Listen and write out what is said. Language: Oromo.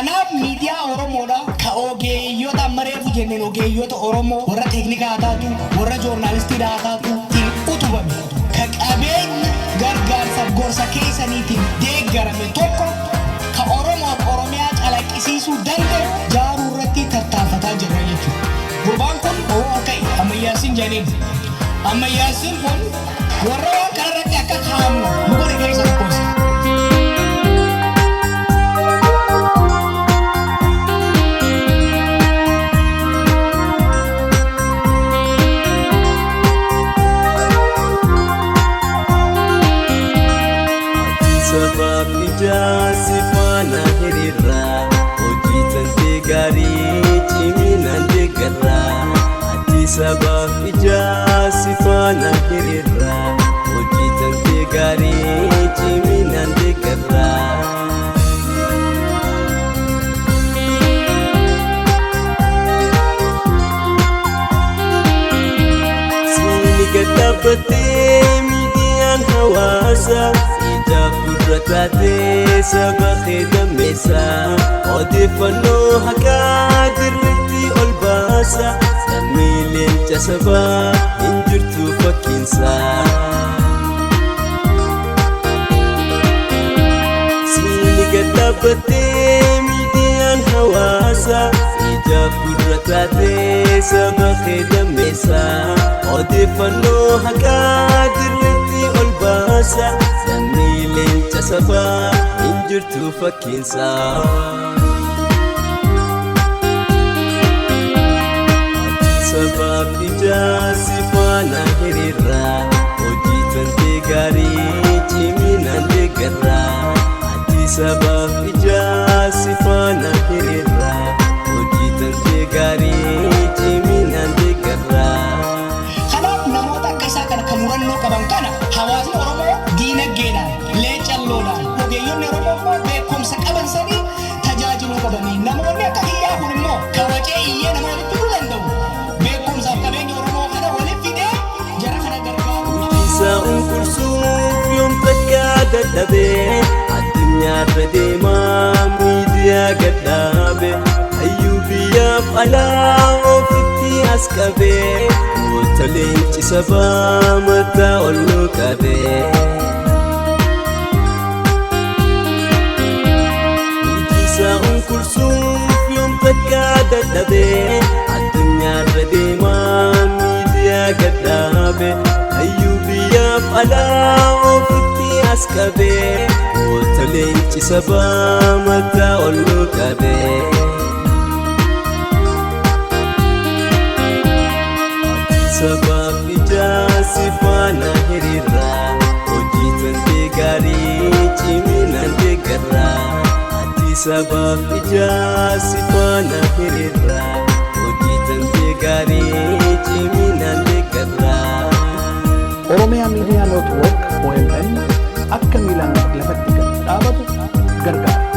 Kanaaf miidiyaa Oromoodhaa ka ogeeyyoota mareefu jenneen ogeeyyoota Oromoo warra teeknikaa haa taatu warra joornaalistiidhaa haa taatu utubame ka qabeenya gargaarsaaf gorsa keessaniitiin deeggarame tokko ka Oromoof Oromiyaa calaqqisiisuu danda'u jaaruu irratti tattaafataa jirra jechuudha. Gurbaan kun okay ammayyaasiin jedheen ammayyaasiin kun warra waan kanarratti akka kaa'amu nu godhe keessa tokkoos. Sabab ijasi fana hirira Oji tante gari ciminan degarra Ati sabab ijasi fana hirira Oji tante gari ciminan degarra Sini gatabate midian hawasa Ratate sabakhe damesa Odefano hakaa dirritti ol baasa Lammiileen casabaa hin jirtu fakkiinsa Siini gadhaabbattee miidiyaan hawaasa Ijaaf gurra taatee sabakhe damesa Odefano hakaa dirritti ol baasa Leenca sabaa hin jirtu fakkiinsa Sabab ijaasi faana hiriira Hojii tantee gaarii ciminan deeggarra Ati sabab ijaasi faana hiriira Hojii tantee gaarii ciminan deeggarra Kanaaf namoota akka isaa kana kan murannoo qaban kana hawaasni Oromoo diinagdeedhaan leecalloodhaan ogeeyyoonni Oromoo beekumsa qaban sanii tajaajiluu qabanii namoonni akka hiyyaa kun immoo kawacee iyyee nama walitti hidhuu danda'u beekumsaaf qabeenya Oromoo kana walitti fidee jara kana gargaaru. Isaa unkursuuf yoom takkaa dadhabee addunyaarra deemaa miidiyaa gadhaabe hayyuu biyyaaf alaa ofitti as qabee goota leenci sabaa mataa ol nu qabee. Kursuuf yoom takkaa dadhabee addunyaarra deemaa miidiyaa gadhaabe hayyuu biyyaaf alaa ofitti as qabee goota leenci sabaa mataa ol nu qabee. Sabab ijaasi faana hiriira hojii tantee gaarii ciminan deeggarra Sabab ijaasi faana hiriira Hojii tantee gaarii ciminan deeggarra Oromiyaa Miidiyaa Neetwoork OMN akka miilaan lafatti gad dhaabatu gargaara.